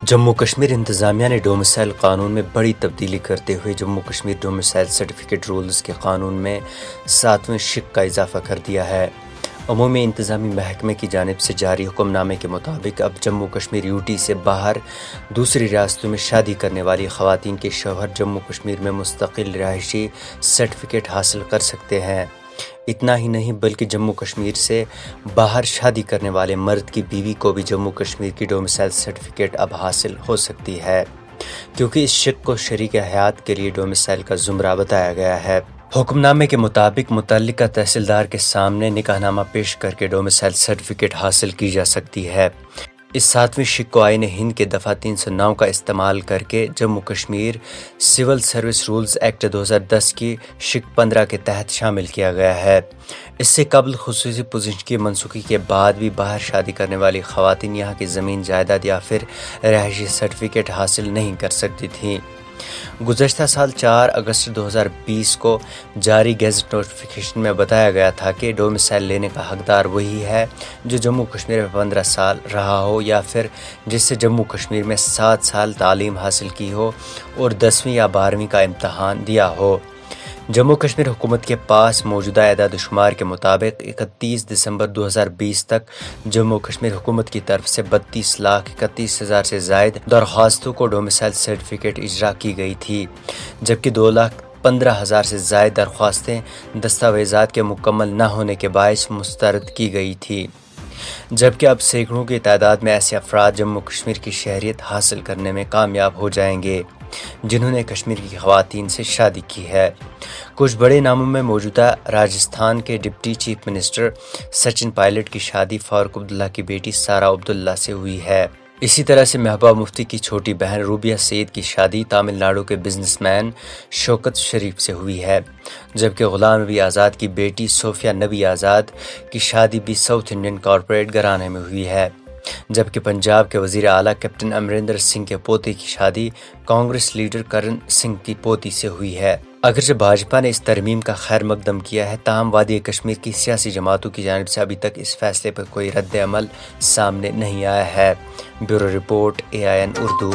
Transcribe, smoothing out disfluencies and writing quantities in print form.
جموں کشمیر انتظامیہ نے ڈومیسائل قانون میں بڑی تبدیلی کرتے ہوئے Jammu Kashmir domicile certificate rules کے قانون میں 7ویں شق کا اضافہ کر دیا ہے۔ عمومی انتظامی محکمے کی جانب سے جاری حکم نامے کے مطابق اب جموں کشمیر یوٹی سے باہر دوسری ریاستوں میں شادی کرنے والی خواتین کے شوہر جموں کشمیر میں مستقل رہائشی سرٹیفکیٹ حاصل کر سکتے ہیں۔ اتنا ہی نہیں بلکہ جموں کشمیر سے باہر شادی کرنے والے مرد کی بیوی کو بھی جموں کشمیر کی ڈومیسائل سرٹیفکیٹ اب حاصل ہو سکتی ہے، کیونکہ اس شق کو شریک حیات کے لیے ڈومیسائل کا زمرہ بتایا گیا ہے۔ حکم نامے کے مطابق متعلقہ تحصیلدار کے سامنے نکاح نامہ پیش کر کے ڈومیسائل سرٹیفکیٹ حاصل کی جا سکتی ہے۔ اس 7ویں شق کو آئین ہند کے دفعہ 309 کا استعمال کر کے Jammu Kashmir civil service rules act 2010 کی شق 15 کے تحت شامل کیا گیا ہے۔ اس سے قبل خصوصی پوزیشن کی منسوخی کے بعد بھی باہر شادی کرنے والی خواتین یہاں کی زمین جائیداد یا پھر رہائشی سرٹیفکیٹ حاصل نہیں کر سکتی تھیں۔ گزشتہ سال 4 اگست 2020 کو جاری گیزٹ نوٹیفیکیشن میں بتایا گیا تھا کہ ڈومیسائل لینے کا حقدار وہی ہے جو جموں کشمیر میں 15 سال رہا ہو یا پھر جس سے جموں کشمیر میں 7 سال تعلیم حاصل کی ہو اور 10ویں یا 12ویں کا امتحان دیا ہو۔ جموں کشمیر حکومت کے پاس موجودہ اعداد و شمار کے مطابق 31 دسمبر 2020 تک جموں کشمیر حکومت کی طرف سے 32,31,000 سے زائد درخواستوں کو ڈومیسائل سرٹیفکیٹ اجرا کی گئی تھی، جبکہ 2,15,000 سے زائد درخواستیں دستاویزات کے مکمل نہ ہونے کے باعث مسترد کی گئی تھی، جبکہ اب سینکڑوں کی تعداد میں ایسے افراد جموں کشمیر کی شہریت حاصل کرنے میں کامیاب ہو جائیں گے جنہوں نے کشمیر کی خواتین سے شادی کی ہے۔ کچھ بڑے ناموں میں موجودہ راجستھان کے deputy chief minister Sachin pilot کی شادی فاروق عبداللہ کی بیٹی سارہ عبداللہ سے ہوئی ہے۔ اسی طرح سے محبوبہ مفتی کی چھوٹی بہن روبیہ سعید کی شادی تامل ناڈو کے بزنس مین شوکت شریف سے ہوئی ہے، جبکہ غلام نبی آزاد کی بیٹی صوفیہ نبی آزاد کی شادی بھی ساؤتھ انڈین کارپوریٹ گھرانے میں ہوئی ہے، جبکہ پنجاب کے وزیر اعلیٰ کیپٹن امریندر سنگھ کے پوتے کی شادی کانگریس لیڈر کرن سنگھ کی پوتی سے ہوئی ہے۔ اگرچہ بھاجپا نے اس ترمیم کا خیر مقدم کیا ہے، تاہم وادی کشمیر کی سیاسی جماعتوں کی جانب سے ابھی تک اس فیصلے پر کوئی رد عمل سامنے نہیں آیا ہے۔ Bureau report AIN Urdu.